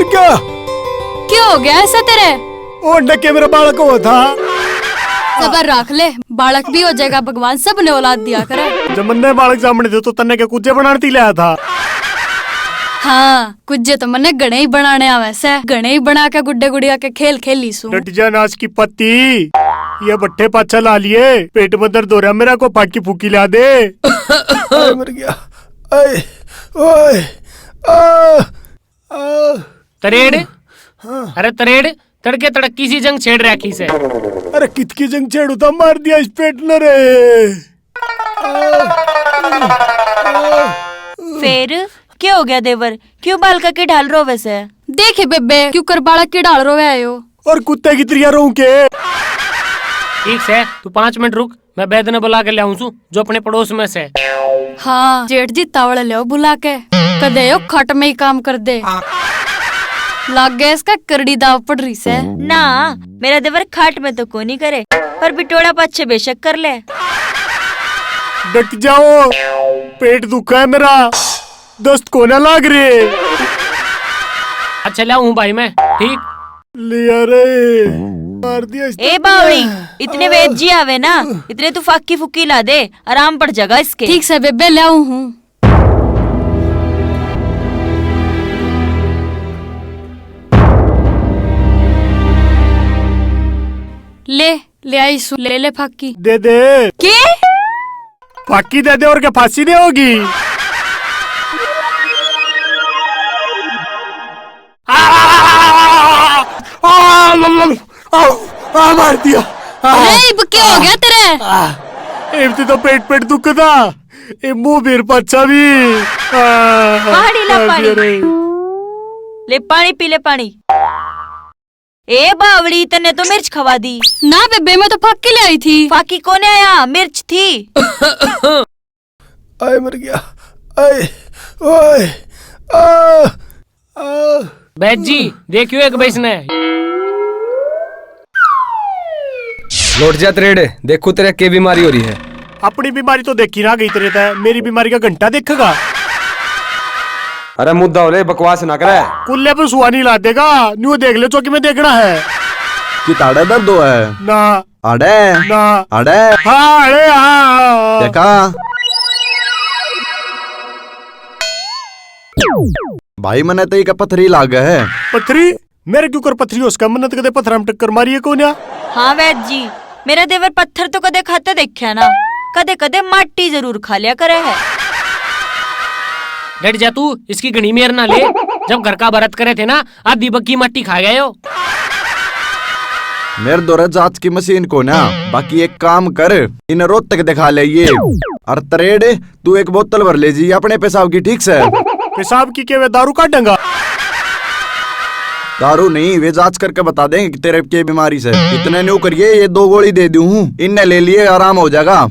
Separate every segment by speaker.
Speaker 1: क्या
Speaker 2: क्या हो गया ऐसा तेरे?
Speaker 1: ओ डके मेरा बालक हुआ था।
Speaker 2: सबर रख ले, बालक भी हो जाएगा, भगवान सबने औलाद दिया करे।
Speaker 1: जब मैंने बालक सामने थे तो तन्ने के कुछ बनाती लाया था।
Speaker 2: हाँ कुछ तो मने गणे ही बनाने आवे से, गणे ही बना के गुड्डे गुड़िया के खेल खेली सू।
Speaker 1: डट जा नाच की पत्ती, ये बट्टे पाछा ला लिए, पेट में दर्द हो रहा मेरा को फाकी फूकी ला दे। मर गया। आए, ओए,
Speaker 3: तरेड़, अरे तरेड़, तड़के तड़की सी जंग छेड़ रखी से।
Speaker 1: अरे कितकी जंग छेड़ू था, मार दिया इस पेट न रे।
Speaker 4: फिर क्या हो गया देवर, क्यों बालका के ढाल रो वैसे?
Speaker 2: देखे बेबे क्यों कर बालक के डाल रो आयो।
Speaker 1: और कुत्ते की त्रिया रहूं के।
Speaker 3: ठीक से तू 5 मिनट रुक, मैं बैद ने बुला के ले आऊं जो अपने पड़ोस में से।
Speaker 2: हाँ जेठ जी तावड़ ले बुला के, कदे यो खट में ही काम कर दे। लग गया इसका करड़ी दाव पड़ रही से
Speaker 4: ना। मेरा देवर खाट में तो को नहीं करे, पर बिटोड़ा पच्छे बेशक कर ले।
Speaker 1: डट जाओ, पेट दुखा है मेरा, दस्त को ना लाग रे।
Speaker 3: अच्छा ले आऊं भाई मैं, ठीक
Speaker 1: लिया रे, मार दिया इसने।
Speaker 4: ए बावड़ी, इतने वेद जी आवे ना, इतने तू फाकी फुकी ला दे, आराम पड़ जाएगा इसके।
Speaker 2: ठीक से बेबे ले आऊं हूँ। ले आई सू, ले फाकी
Speaker 1: दे दे।
Speaker 2: के
Speaker 1: फाकी दे दे और क्या फांसी दे होगी। मार दिया।
Speaker 2: क्या हो गया तेरे?
Speaker 1: इब्ती तो पेट दुख था, मुंह फिर पच्छा भी।
Speaker 4: पानी ला पानी, ले पानी पी ले पानी। ए बावड़ी, तने तो मिर्च खवा दी
Speaker 2: ना बेबे, मैं तो फाकी ले आई थी।
Speaker 4: फाकी कोने आया, मिर्च थी।
Speaker 1: आए मर गया। आए, ओए,
Speaker 3: बैद जी देखियो एक बैस ने।
Speaker 5: लौट जा तरेड़े, देखो तेरे क्या बीमारी हो रही है।
Speaker 1: अपनी बीमारी तो देखी ना गई तेरे तय, मेरी बीमारी का घंटा देखेगा।
Speaker 5: अरे मुद्दा हो रे, बकवास ना करे।
Speaker 1: कुल्ले पे सुहा नहीं ला देगा, न्यू देख ले चौकी में देखना है
Speaker 5: कि ताड़े दर्द हो है
Speaker 1: ना।
Speaker 5: अड़े
Speaker 1: ना
Speaker 5: अड़े
Speaker 1: हाँ, अरे हाँ।
Speaker 5: देखा भाई मने तो एक पथरी लाग है।
Speaker 1: पथरी मेरे क्यों कर पथरी, उसका मन्नत कदे पत्थर में टक्कर मारी है कौन?
Speaker 4: हाँ वैद जी, मेरा देवर पत्थर तो कदे खाते देखा ना, कदे कदे माटी जरूर खा लिया करे है।
Speaker 3: डट जा तू, इसकी घनी मेर ना ले। जब घर का भरत करे थे ना, आधी बक्की मट्टी खा गए हो।
Speaker 5: मेरे दौरे जांच की मशीन को ना, बाकी एक काम कर, इन रोज तक दिखा ले ये। और तरेड़ तू एक बोतल भर ले जी अपने पेशाब की, ठीक से?
Speaker 1: पेशाब की के वे दारू काटेंगा?
Speaker 5: दारू नहीं, वे जांच करके बता देंगे कि तेरे क्या बीमारी से। इतने न्यू करिए, ये 2 गोली दे दूं हूँ, इनने ले लिए, आराम हो जाएगा।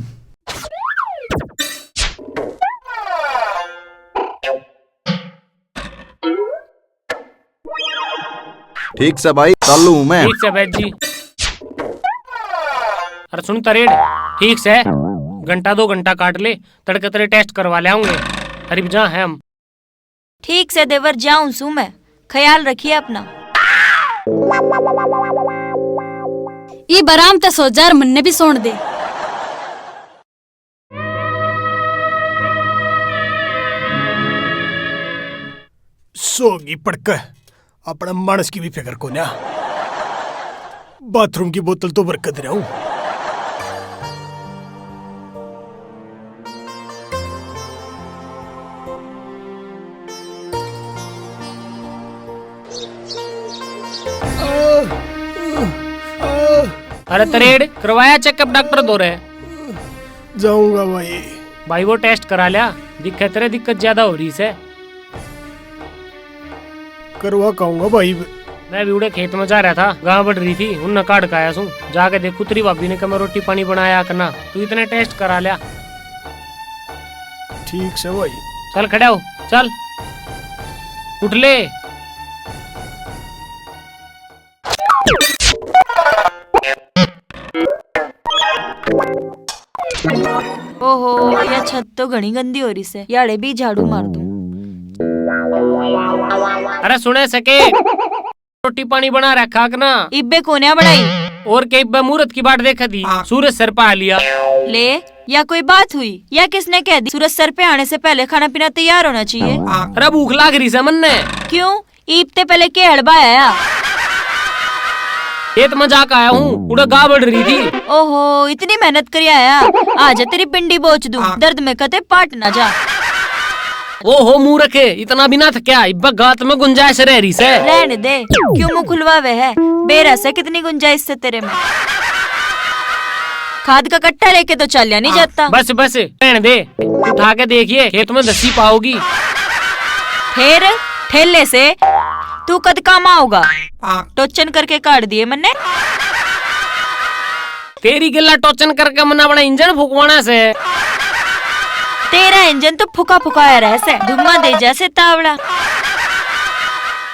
Speaker 5: ठीक से भाई, चालू हूँ मैं।
Speaker 3: ठीक से बैद जी। अरे सुन तरेड़, ठीक से घंटा 2 घंटा काट ले, तड़के तेरे टेस्ट करवा ले आऊंगे। अरे जहाँ है हम।
Speaker 4: ठीक से देवर, जाऊं सू मैं, ख्याल रखिए अपना।
Speaker 2: ये बराम ते सो जार, मन्ने भी सोन दे।
Speaker 1: सोगी पड़कर अपना मानस की भी फिक्र को ना। बाथरूम की बोतल तो बरकत रहा हूं।
Speaker 3: अरे तरेड़, करवाया चेकअप डॉक्टर दो रहे?
Speaker 1: जाऊंगा भाई।
Speaker 3: भाई वो टेस्ट करा लिया, दिक्कत रे, दिक्कत ज्यादा हो रही से।
Speaker 1: करवा कहूंगा भाई।
Speaker 3: मैं भी उड़े खेत में जा रहा था, गाँव बढ़ रही थी, उन काट का आया सू। जाके देखू तेरी भाभी ने कहा रोटी पानी बनाया करना, तू इतने टेस्ट करा लिया।
Speaker 1: ठीक से भाई।
Speaker 3: चल खड़ा हो, चल उठ ले।
Speaker 4: ओहो, यह छत तो घनी गंदी हो रही से, याड़े भी झाड़ू मार दूं।
Speaker 3: अरे सुने सके रोटी पानी बना रखा ना
Speaker 4: इब्बे कोन्या बढ़ाई
Speaker 3: और के इब्बे मुहूर्त की बाट देखा दी सूरज सर पे आ लिया।
Speaker 4: ले या कोई बात हुई या किसने कह दी सूरज सर पे आने से पहले खाना पीना तैयार होना चाहिए?
Speaker 3: अरे भूख लाग रही समन ने।
Speaker 4: क्यों ईब ते पहले के हड़बा आया?
Speaker 3: ये तो मजाक आया हूँ उड़ा गा बढ़ रही थी।
Speaker 4: ओहो इतनी मेहनत करी आया, आजा तेरी पिंडी बोच दूं, दर्द में कते पाट ना जा।
Speaker 3: ओहो मुंह रखे इतना बिना था क्या इब्बा गात में गुंजाइश रह रही से।
Speaker 4: रहने दे क्यों मुंह खुलवावे है, बेरस है कितनी गुंजाइश से तेरे में। खाद का कट्टा लेके तो चलिया नहीं जाता।
Speaker 3: बस बस रहने दे, उठा के देखिए खेत में दसी पाओगी।
Speaker 4: फिर ठेले से तू कद काम आओगा, टोचन करके काट दिए मैंने।
Speaker 3: तेरी गिल्ला टोचन करके मना बना इंजन फूकवाना से।
Speaker 4: तेरा इंजन तो फुका फुकाया रह से, धुआं दे जैसे तावड़ा।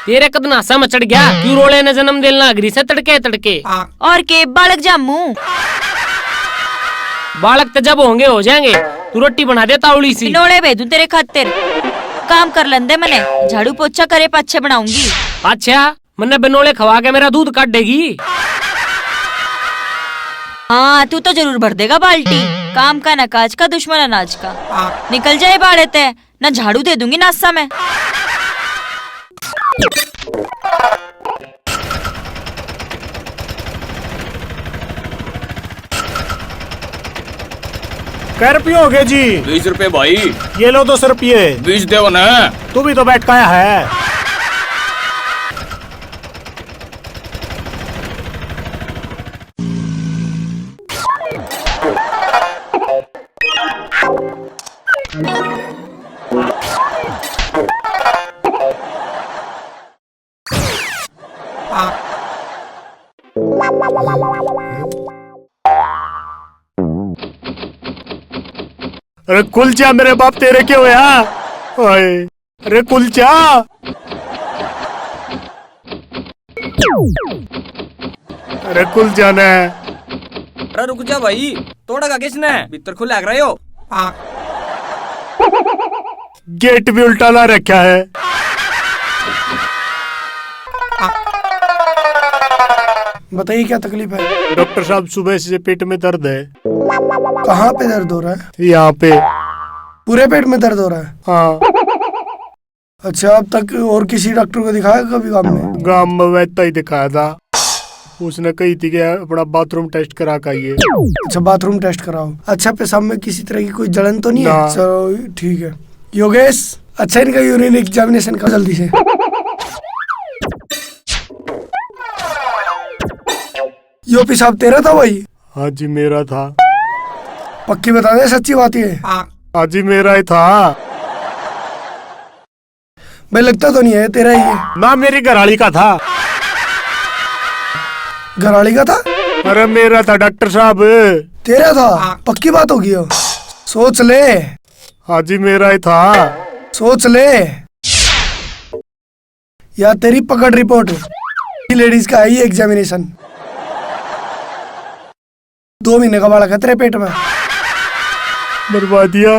Speaker 3: तेरे कद नासा में चढ़ गया क्यों रोले ने जन्म दिल नागरी से तड़के तड़के।
Speaker 4: और के बालक जामू
Speaker 3: बालक तो जब होंगे हो जाएंगे, तू रोटी बना दे तावड़ी सी।
Speaker 4: नोड़े भेजूं तेरे खातिर, काम कर लंदे मने, झाड़ू पोछा करे पाछे बनाऊंगी।
Speaker 3: अच्छा मन्ने बिनोले खवा के मेरा दूध काट देगी।
Speaker 4: हाँ तू तो जरूर भर देगा बाल्टी, काम का न काज का दुश्मन अनाज का। निकल जाए बाड़े ते, न झाड़ू दे दूंगी नाश्ता में।
Speaker 1: कै रुपये हो गए जी?
Speaker 6: 20 रुपए भाई।
Speaker 1: ये लो 200 रुपये।
Speaker 6: 20 दे ना।
Speaker 1: तू भी तो बैठ काया है। अरे कुलचा मेरे बाप तेरे क्यों है? ओए अरे कुलचा। अरे कुलचा ने।
Speaker 6: अरे रुक जा भाई, तोड़ा का किसने? भीतर खुला लग रहे हो।
Speaker 1: गेट भी उल्टा ला रखा है।
Speaker 7: बताइए क्या तकलीफ है?
Speaker 1: डॉक्टर साहब सुबह से पेट में दर्द है।
Speaker 7: कहाँ पे दर्द हो रहा है?
Speaker 1: यहाँ पे।
Speaker 7: पूरे पेट में दर्द हो रहा है?
Speaker 1: हाँ।
Speaker 7: अच्छा अब तक और किसी डॉक्टर को दिखाया कभी गांव में?
Speaker 1: गांव में वैसा ही दिखाया था, उसने कही थी कि अपना बाथरूम टेस्ट करा के आइए।
Speaker 7: अच्छा बाथरूम टेस्ट कराओ। अच्छा पेशाब में किसी तरह की कोई जलन तो नहीं है? चलो ठीक है। योगेश अच्छा इनका यूरिन एग्जामिनेशन का जल्दी से। यो पेशाब तेरा था भाई?
Speaker 1: हाँ जी मेरा था।
Speaker 7: पक्की बता दे सच्ची बात है?
Speaker 1: हाँ जी मेरा ही था।
Speaker 7: भाई लगता तो नहीं है तेरा ही है।
Speaker 1: ना मेरी घरवाली का था।
Speaker 7: घरवाली का था?
Speaker 1: अरे मेरा था डॉक्टर साहब।
Speaker 7: तेरा था? पक्की बात होगी। सोच ले।
Speaker 1: हाँ जी मेरा ही था।
Speaker 7: सोच ले या तेरी पकड़ रिपोर्ट। लेडीज का आई एग्जामिनेशन। 2 महीने का बालक है तेरे पेट में।
Speaker 1: बर्बाद दिया।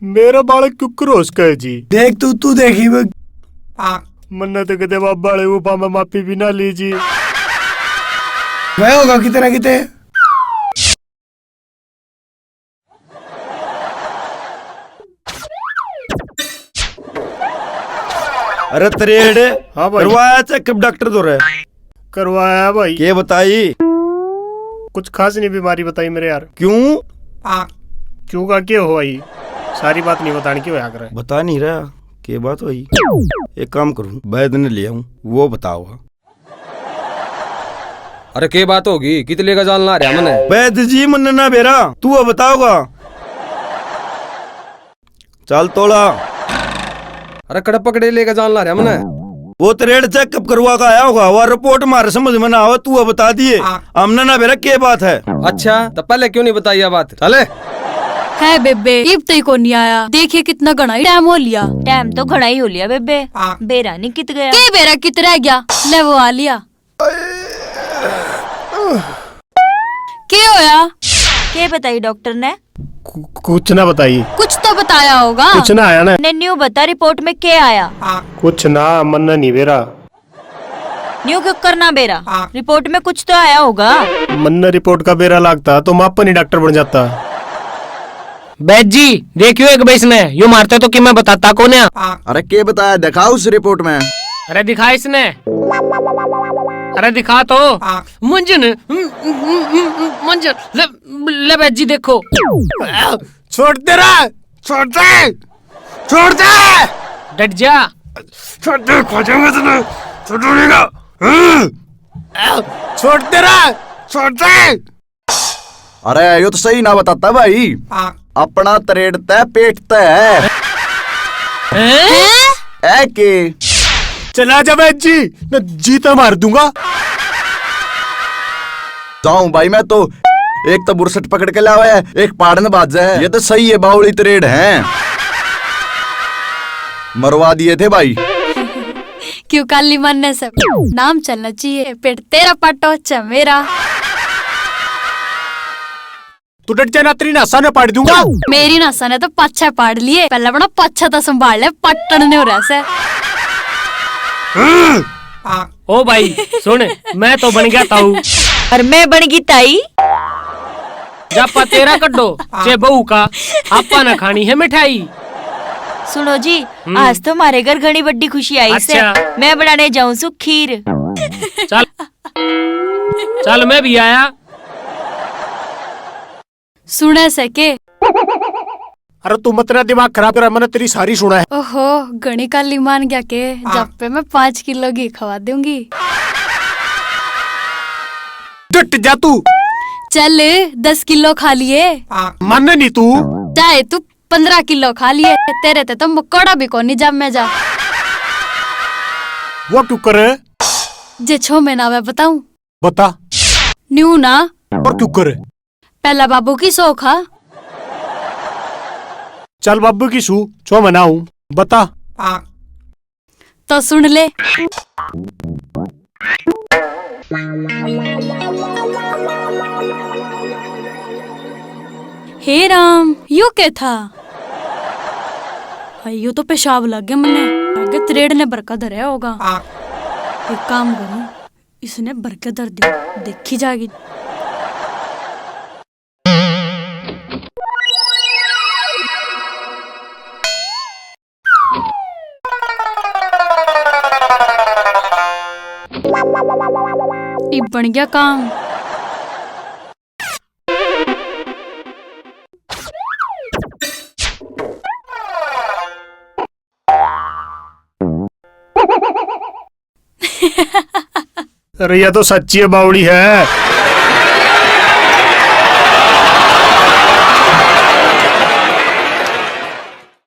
Speaker 1: मेरा बालक क्यों क्रॉस का है जी?
Speaker 7: देख तू देखी
Speaker 1: मन्ना तो कहते बाप बाले ऊपा में माफी भी ना लीजिए।
Speaker 7: गया होगा कितने किते।
Speaker 5: अरे त्रेड।
Speaker 1: हाँ भाई।
Speaker 5: करवाया चेकअप डॉक्टर तो रहे?
Speaker 1: करवाया है भाई।
Speaker 5: के बताई?
Speaker 1: कुछ खास नहीं बीमारी बताई मेरे यार।
Speaker 5: क्यों?
Speaker 1: क्यों का क्या हो भाई? सारी बात नहीं बताने की वजह कर।
Speaker 5: बता नहीं रहा के बात हुई। एक काम करूं वैद ने लिया हूं वो बताओ।
Speaker 6: अरे के बात होगी कितने का जान ला रहा मने?
Speaker 5: वैद जी मन ना बेरा तू बताओगा। चल तोड़ा।
Speaker 6: अरे कड़प पकड़े लेकर जान ला रहा मने?
Speaker 5: वो त्रेड चेकअप करवा का आया होगा, वो रिपोर्ट मारे समझ में ना आवा तू बता दिए। हमने ना बेरा के बात है।
Speaker 6: अच्छा तो पहले क्यों नहीं बताई ये बात? चले
Speaker 2: है बेबे इब तक को नहीं आया। देखिए कितना घना ही टाइम हो लिया।
Speaker 4: टाइम तो घना ही हो लिया बेबे। बेरा नहीं कित गया?
Speaker 2: के बेरा कित रह गया? ले वो आ लिया।
Speaker 4: के बताई डॉक्टर ने?
Speaker 1: कुछ ना बताइए।
Speaker 2: कुछ तो बताया होगा।
Speaker 1: कुछ ना आया ना।
Speaker 4: ने न्यू बता रिपोर्ट में क्या आया?
Speaker 1: कुछ ना, मन नहीं बेरा।
Speaker 4: न्यू क्यों करना बेरा? रिपोर्ट में कुछ तो आया होगा।
Speaker 1: मन रिपोर्ट का बेरा लागता तो मापन ही डॉक्टर बन जाता।
Speaker 3: बैद जी देखियो एक बेस ने यूं मारते तो कि मैं बताता कौन है।
Speaker 5: अरे के बताया, दिखाओ उस रिपोर्ट में।
Speaker 3: अरे दिखा इसने, अरे दिखा तो। मंजन मंजन ले बैद जी देखो।
Speaker 1: छोड़ दे रहा, छोड़ दे, छोड़ दे,
Speaker 3: डट जा।
Speaker 1: छोड़ दे, खो जाऊंगा तुझे, छोड़ूंगा। छोड़ दे रहा, छोड़ दे।
Speaker 5: अरे यो तो सही ना बताता भाई। अपना तरेड़ता है पेटता है। ऐ के
Speaker 1: चला जा बैद जी, मैं जीता मार दूंगा।
Speaker 5: जाऊं भाई मैं तो। एक तो बुरसट पकड़ के लावा है, एक पाड़न बाजा है। ये तो सही है, बावली तरेड़ है। मरवा दिए थे भाई।
Speaker 2: क्यों काली मन से नाम चलना चाहिए। पेट तेरा पट्टो च मेरा।
Speaker 1: तू डट जाना, तेरी नासा ने पाड़ दूंगा।
Speaker 2: मेरी नसा ने तो पाछा पाड़ लिए, पहले अपना पाछा तो संभाल ले, पट्टन ने हो रहा से।
Speaker 3: ओ भाई सुन, मैं तो बन गया ताऊ।
Speaker 4: और मैं बन गई ताई।
Speaker 3: जापा तेरा कड्डो चे बहू का, आपा न खानी है मिठाई।
Speaker 4: सुनो जी, आज तो हमारे घर घनी बड़ी खुशी आई से।
Speaker 3: अच्छा।
Speaker 4: मैं बनाने जाऊं सु खीर।
Speaker 3: चल चल मैं भी आया।
Speaker 2: सुने से के।
Speaker 1: अरे तू मत ना दिमाग खराब करा, मैंने तेरी सारी सुना है।
Speaker 2: ओहो घनी काली मान गया के। जब पे मैं 5 किलो घी खवा दूंगी।
Speaker 1: डट जा तू।
Speaker 2: चल 10 किलो खा लिए।
Speaker 1: मान नहीं तू।
Speaker 2: चाहे तू 15 किलो खा लिए, तेरे ते तो मकोड़ा भी कोनी जब मैं जा।
Speaker 1: वो क्यों करे?
Speaker 2: जे 6 महीना में बताऊं।
Speaker 1: बता।
Speaker 2: न्यू ना।
Speaker 1: और क्यों करे?
Speaker 2: पहला बाबू की सोखा।
Speaker 1: चल बाबू की सू चो मनाऊं, बता।
Speaker 2: तो सुन ले। हे राम, यू क्या था? यो तो पेशाब लग गया मने। आगे त्रेड ने बरका धरा होगा। एक काम करूं, इसने बरके धर दिया, देखी जाएगी। ये बन गया काम।
Speaker 1: अरे ये तो सच्ची है, बावड़ी है।